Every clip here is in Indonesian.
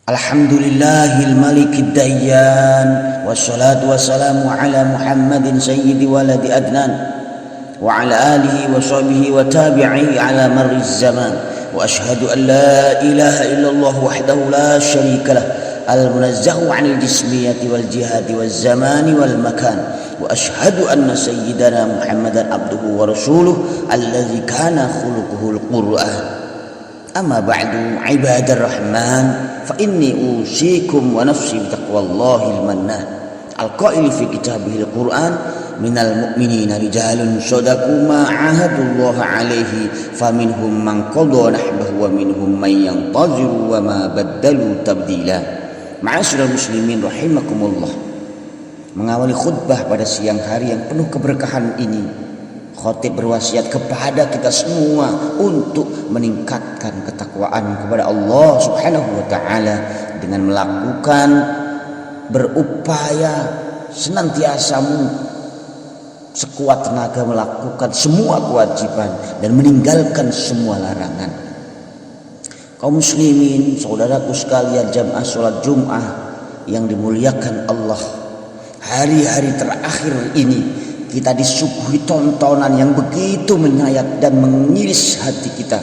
Alhamdulillahil malikid dayyan, wassalatu wassalamu ala Muhammadin sayyidi waladi adnan wa ala alihi wa sahbihi wa tabi'ihi ala marriz zaman. Wa ashhadu an la ilaha illallah wahdahu la syarika lah, al-munazzahu 'anil jismiyati wal jihadi waz zamani wal makan. Wa ashhadu anna sayyidana Muhammadan abduhu wa rasuluhu alladzi kana khuluquhul Qur'an. Amma ba'du, ibadar rahman, fa inni usikum wa nafsi bitaqwallahil mannan. Al-qaili fi kitabihil Qur'an, minal mu'minina rijalun sadaqu ma 'ahadullaha 'alaihi faminhum man qada nahbahu wa minhum man yantaziru wa ma baddalu tabdila. Ma'asyiral muslimin rahimakumullah. Mengawali khutbah pada siang hari yang penuh keberkahan ini, khatib berwasiat kepada kita semua untuk meningkatkan ketakwaan kepada Allah Subhanahu wa taala dengan melakukan, berupaya senantiasa sekuat tenaga melakukan semua kewajiban dan meninggalkan semua larangan. Kaum muslimin, saudaraku sekalian, jamaah salat Jumat yang dimuliakan Allah, hari-hari terakhir ini kita disuguhi tontonan yang begitu menyayat dan mengiris hati kita.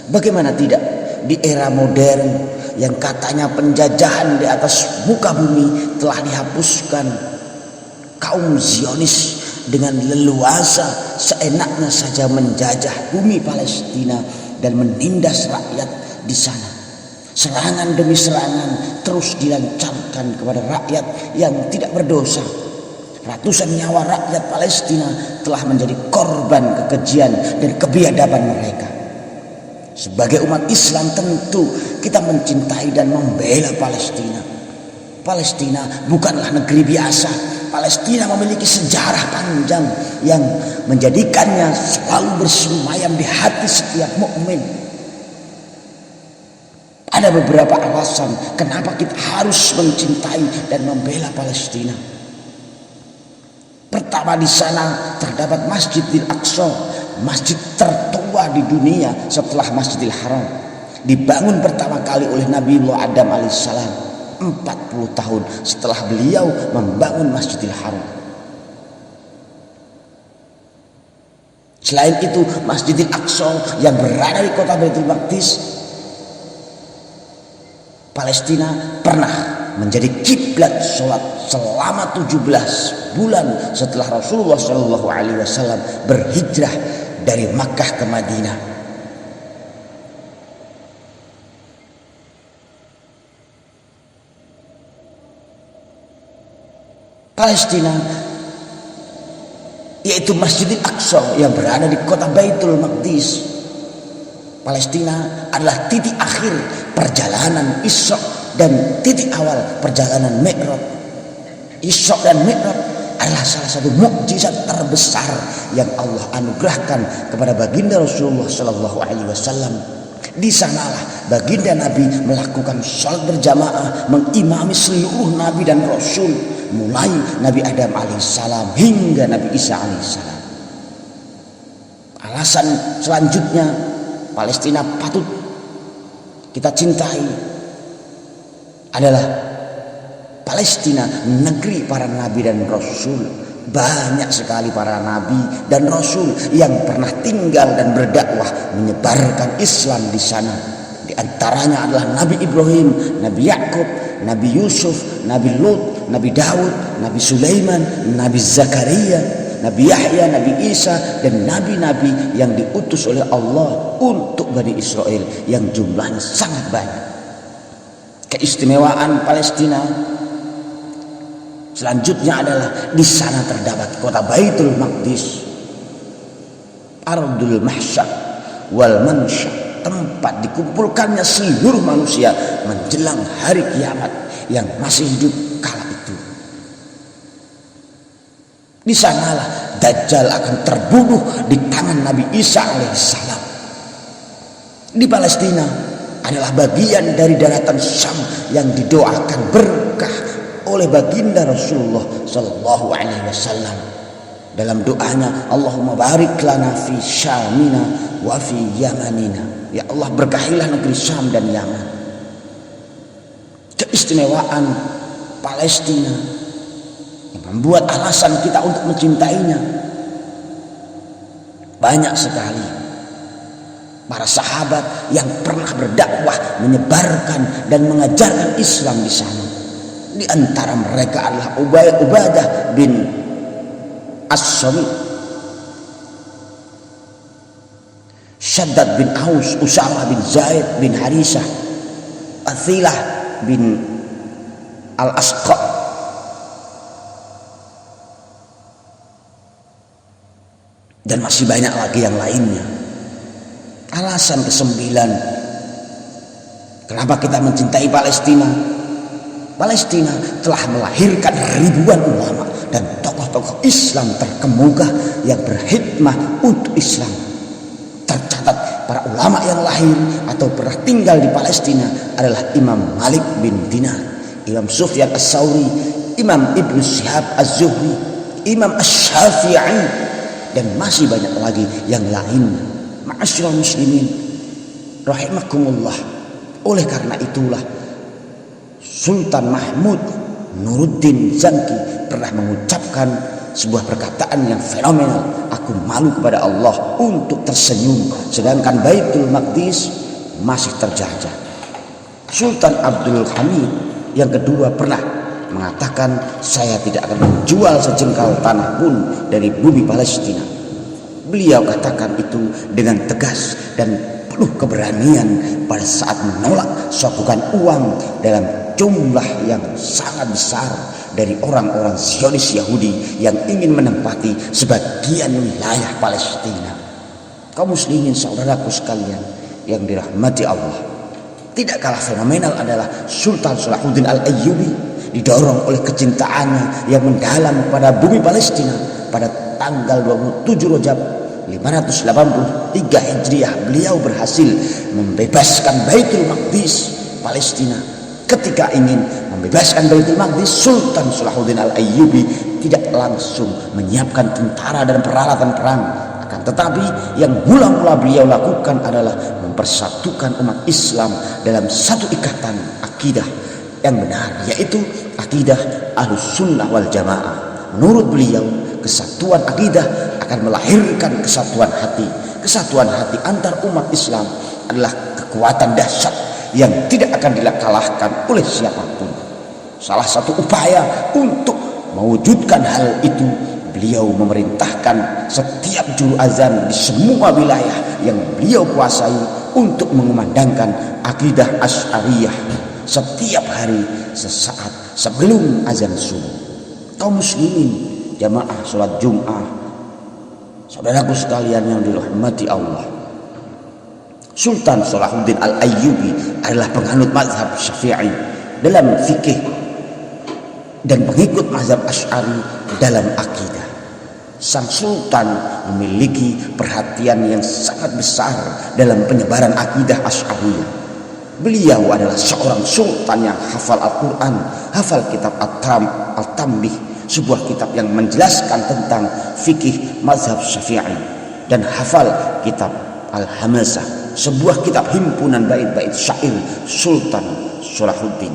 Bagaimana tidak di era modern yang katanya penjajahan di atas muka bumi telah dihapuskan, kaum Zionis dengan leluasa seenaknya saja menjajah bumi Palestina dan menindas rakyat di sana. Serangan demi serangan terus dilancarkan kepada rakyat yang tidak berdosa. Ratusan nyawa rakyat Palestina telah menjadi korban kekejian dan kebiadaban mereka. Sebagai umat Islam tentu kita mencintai dan membela Palestina. Palestina bukanlah negeri biasa. Palestina memiliki sejarah panjang yang menjadikannya selalu bersemayam di hati setiap mukmin. Ada beberapa alasan kenapa kita harus mencintai dan membela Palestina. Pertama, di sana terdapat Masjidil Aqsa, masjid tertua di dunia setelah Masjidil Haram. Dibangun pertama kali oleh Nabiullah Adam alaihissalam 40 tahun setelah beliau membangun Masjidil Haram. Selain itu, Masjidil Aqsa yang berada di kota Baitul Maqdis, Palestina pernah menjadi kiblat sholat selama 17 bulan setelah Rasulullah SAW berhijrah dari Makkah ke Madinah. Palestina, yaitu Masjidil Aqsa yang berada di kota Baitul Maqdis, Palestina adalah titik akhir perjalanan Isra dan titik awal perjalanan Mi'raj. Isra dan Mi'raj adalah salah satu mukjizat terbesar yang Allah anugerahkan kepada baginda Rasulullah SAW. Di sanalah baginda Nabi melakukan salat berjamaah, mengimami seluruh Nabi dan Rasul, mulai Nabi Adam alaihissalam hingga Nabi Isa alaihissalam. Alasan selanjutnya, Palestina patut kita cintai adalah Palestina negeri para nabi dan rasul. Banyak sekali para nabi dan rasul yang pernah tinggal dan berdakwah menyebarkan Islam di sana. Di antaranya adalah Nabi Ibrahim, Nabi Yakub, Nabi Yusuf, Nabi Lut, Nabi Daud, Nabi Sulaiman, Nabi Zakaria, Nabi Yahya, Nabi Isa, dan nabi-nabi yang diutus oleh Allah untuk Bani Israel yang jumlahnya sangat banyak. Keistimewaan Palestina selanjutnya adalah di sana terdapat kota Baitul Maqdis, Ardul Mahsyar wal Mansya, tempat dikumpulkannya seluruh manusia menjelang hari kiamat yang masih hidup kala itu. Di sanalah Dajjal akan terbunuh di tangan Nabi Isa alaihissalam. Di Palestina adalah bagian dari daratan Syam yang didoakan berkah oleh baginda Rasulullah sallallahu alaihi wasallam. Dalam doanya, Allahumma barik lana fi Syamina wa fi Yamanina. Ya Allah, berkahilah negeri Syam dan Yaman. keistimewaan Palestina yang membuat alasan kita untuk mencintainya. Banyak sekali para sahabat yang pernah berdakwah, menyebarkan dan mengajarkan Islam di sana. Di antara mereka adalah Ubadah bin As-Samit, Syaddad bin Aus, Usamah bin Zaid bin Harisah, Athilah bin Al-Asqa, dan masih banyak lagi yang lainnya. Alasan ke-9 kenapa kita mencintai Palestina. Palestina telah melahirkan ribuan ulama dan tokoh-tokoh Islam terkemuka yang berkhidmah untuk Islam. Tercatat para ulama yang lahir atau pernah tinggal di Palestina adalah Imam Malik bin Dinar, Imam Sufyan As-Sauri, Imam Ibnu Syihab Az-Zuhri, Imam Asy-Syafi'i, dan masih banyak lagi yang lainnya. Ma'asyiral muslimin rahimakumullah. Oleh karena itulah Sultan Mahmud Nuruddin Zanki pernah mengucapkan sebuah perkataan yang fenomenal. Aku malu kepada Allah untuk tersenyum sedangkan Baitul Maqdis masih terjajah. Sultan Abdul Hamid yang kedua pernah mengatakan, saya tidak akan menjual sejengkal tanah pun dari bumi Palestina. Beliau katakan itu dengan tegas dan penuh keberanian pada saat menolak sokongan uang dalam jumlah yang sangat besar dari orang-orang Zionis Yahudi yang ingin menempati sebagian wilayah Palestina. Kaum muslimin saudaraku sekalian yang dirahmati Allah, tidak kalah fenomenal adalah Sultan Salahuddin Al-Ayyubi, didorong oleh kecintaannya yang mendalam pada bumi Palestina. Pada tanggal 27 Rajab 583 Hijriah beliau berhasil membebaskan Baitul Maqdis Palestina. Ketika ingin membebaskan Baitul Maqdis, Sultan Salahuddin Al-Ayyubi tidak langsung menyiapkan tentara dan peralatan perang, akan tetapi yang mula-mula beliau lakukan adalah mempersatukan umat Islam dalam satu ikatan akidah yang benar, yaitu akidah Ahlussunnah wal Jamaah. Menurut beliau, kesatuan akidah akan melahirkan kesatuan hati. Kesatuan hati antar umat Islam adalah kekuatan dahsyat yang tidak akan dikalahkan oleh siapapun. Salah satu upaya untuk mewujudkan hal itu, beliau memerintahkan setiap juru azan di semua wilayah yang beliau kuasai untuk mengumandangkan akidah Asy'ariyah setiap hari sesaat sebelum azan subuh. Kaum muslimin jamaah sholat Jum'ah, saudaraku sekalian yang dirahmati Allah, Sultan Salahuddin Al-Ayyubi adalah penganut mazhab Syafi'i dalam fikih dan pengikut mazhab Asy'ari dalam akidah. Sang sultan memiliki perhatian yang sangat besar dalam penyebaran akidah Asy'ariyah. Beliau adalah seorang sultan yang hafal Al-Quran, hafal kitab At-Tambih, sebuah kitab yang menjelaskan tentang fikih mazhab Syafi'i, dan hafal kitab Al-Hamasah, sebuah kitab himpunan bait-bait syair Sultan Salahuddin.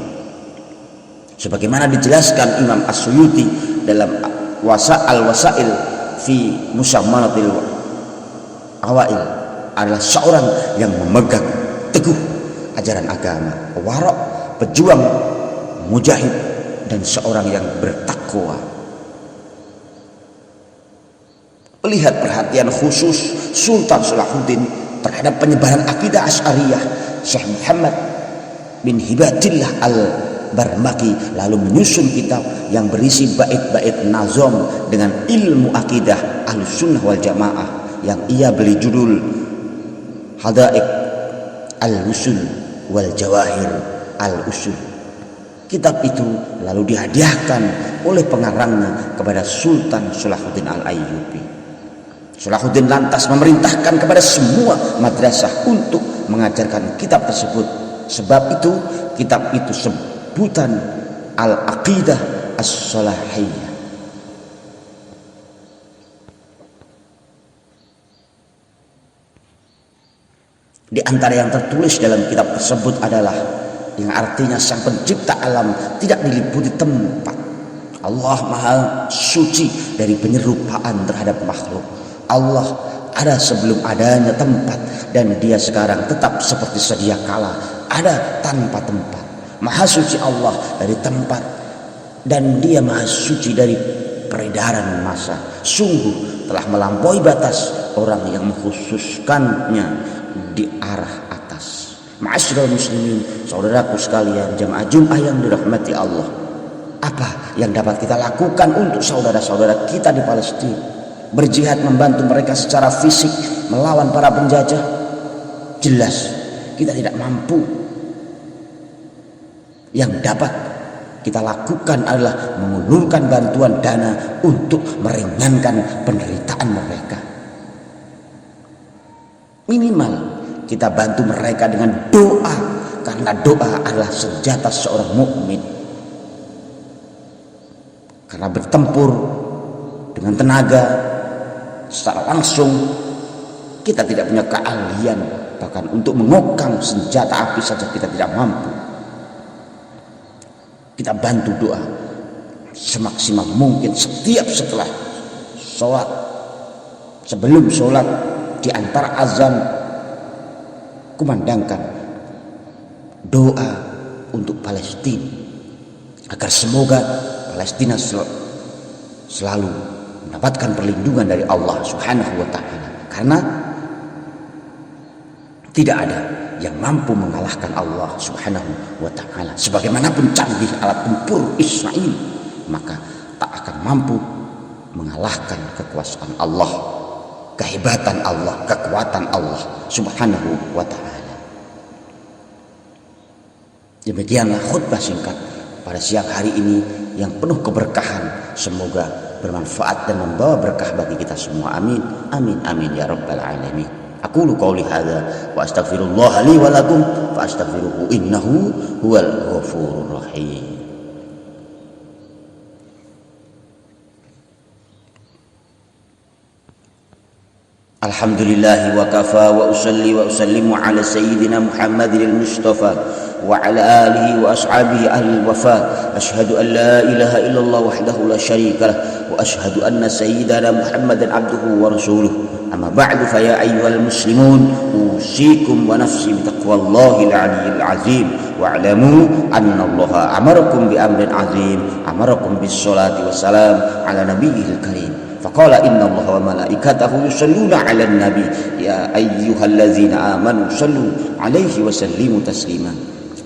Sebagaimana dijelaskan Imam As-Suyuti dalam Al-Wasail fi Musammanatil Awail, adalah seorang yang memegang teguh ajaran agama, warok, pejuang, mujahid, dan seorang yang bertakwa. Melihat perhatian khusus Sultan Salahuddin terhadap penyebaran akidah Asy'ariyah, Syekh Muhammad bin Hibatillah Al-Barmaki lalu menyusun kitab yang berisi bait-bait nazom dengan ilmu akidah Ahlussunnah wal Jamaah yang ia beri judul Hada'iq Al-Usul wal Jawahir Al-Usul. Kitab itu lalu dihadiahkan oleh pengarangnya kepada Sultan Salahuddin Al-Ayyubi. Salahuddin lantas memerintahkan kepada semua madrasah untuk mengajarkan kitab tersebut. Sebab itu kitab itu sebutan Al-Aqidah As-Salahiyah. Di antara yang tertulis dalam kitab tersebut adalah yang artinya sang pencipta alam tidak diliputi tempat. Allah maha suci dari penyerupaan terhadap makhluk. Allah ada sebelum adanya tempat, dan dia sekarang tetap seperti sedia kala ada tanpa tempat. Maha suci Allah dari tempat, dan dia maha suci dari peredaran massa. Sungguh telah melampaui batas orang yang mengkhususkannya di arah atas. Ma'asyiral muslimin, saudaraku sekalian, jamaah Jumat yang dirahmati Allah, apa yang dapat kita lakukan untuk saudara-saudara kita di Palestina? Berjihad membantu mereka secara fisik melawan para penjajah? Jelas kita tidak mampu. Yang dapat kita lakukan adalah mengulurkan bantuan dana untuk meringankan penderitaan mereka. Minimal kita bantu mereka dengan doa, karena doa adalah senjata seorang mukmin. Karena bertempur dengan tenaga secara langsung kita tidak punya keahlian, bahkan untuk mengokang senjata api saja kita tidak mampu. Kita bantu doa semaksimal mungkin setiap setelah sholat, sebelum sholat, di antara azan, kumandangkan doa untuk Palestina agar semoga Palestina selalu mendapatkan perlindungan dari Allah Subhanahu wa ta'ala, karena tidak ada yang mampu mengalahkan Allah Subhanahu wa ta'ala. Sebagaimanapun canggih alat tempur Israel, maka tak akan mampu mengalahkan kekuasaan Allah, kehebatan Allah, kekuatan Allah Subhanahu wa ta'ala. Demikianlah khutbah singkat pada siang hari ini yang penuh keberkahan. Semoga bermanfaat dan membawa berkah bagi kita semua. Amin, amin, amin ya rabbal alamin. Aqulu qouli hadza wa astaghfirullah li wa lakum fa astaghfiruhu innahu huwal ghafurur rahim. Alhamdulillah wa kafa wa usalli wa usallimu ala sayyidina Muhammadil Mustafa wa ala alihi wa ashabihi ahli wafa. Ashhadu an la ilaha illallah wahdahu la syarika lah wa ashhadu anna sayyidana Muhammadan abduhu wa rasuluh. Amma ba'du, fa ya ayyuhal muslimun, usikum wa nafsi bitaqwallahil aliyyil azim wa alamu anna Allah amarakum bi amrin azim, amarakum bis salati wassalam ala nabiyyil karim. Faqala inna Allah wa malaikatahu yusalluna 'alan nabi ya ayyuhallazina amanu sallu 'alaihi wa sallimu taslima.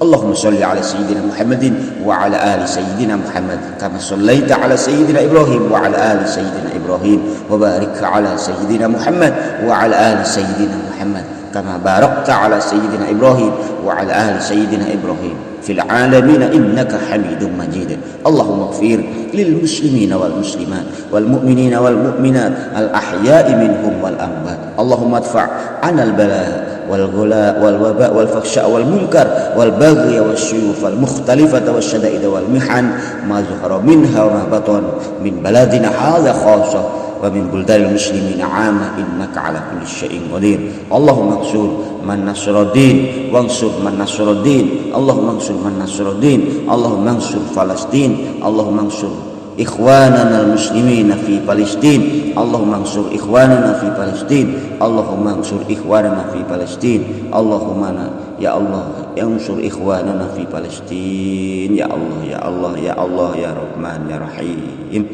Allahumma salli ala sayyidina Muhammadin wa ala ali sayyidina Muhammad kama sallaita ala sayyidina Ibrahim wa ala ali sayyidina Ibrahim wa barik ala sayyidina Muhammad wa ala ali sayyidina Muhammad kama barakta ala sayyidina Ibrahim wa ala ali sayyidina Ibrahim fil alamin innaka Hamidum Majid. Allahumma ighfir lil muslimina wal muslimat wal mu'minina wal mu'minat al ahya'i minhum wal amwat. Allahumma adfa' 'anal bala wal ghula wal waba wal fakhsha wal munkar wal baghi wasyuyuf al mukhtalifata wasyada'id wal mihan ma zuhara minha wa ma batan min baladina hadha khassa wa min buldanil muslimin 'amma innaka 'ala kulli syai'in qadir. Allahumma ansur man nasruddin wansur man nasruddin. Allahumma ansur man nasruddin. Allahumma ansur Palestin. Allahumma ansur ikhwanana al-muslimina fi Palestin. Allahumma ansur ikhwanana fi Palestin. Allahumma ansur ikhwanana fi Palestin. Allahumma ya Allah ansur ikhwanana fi Palestin. Ya Allah, ya Allah, ya Allah, ya Rahman, ya Rahim.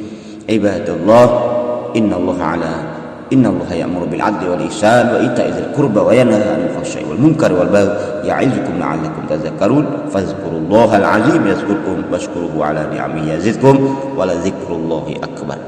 Ibadallah, innallaha ya'muru bil 'adli wal ihsan wa ita'i dzil qurba wa yanha 'anil fahsya'i wal munkari wal baghi ya'izukum la'allakum tadhakkarun. Fadhkurullahal 'azim yazkurkum washkuruhu 'ala ni'amihi yazidkum wa la dzikrullahi akbar.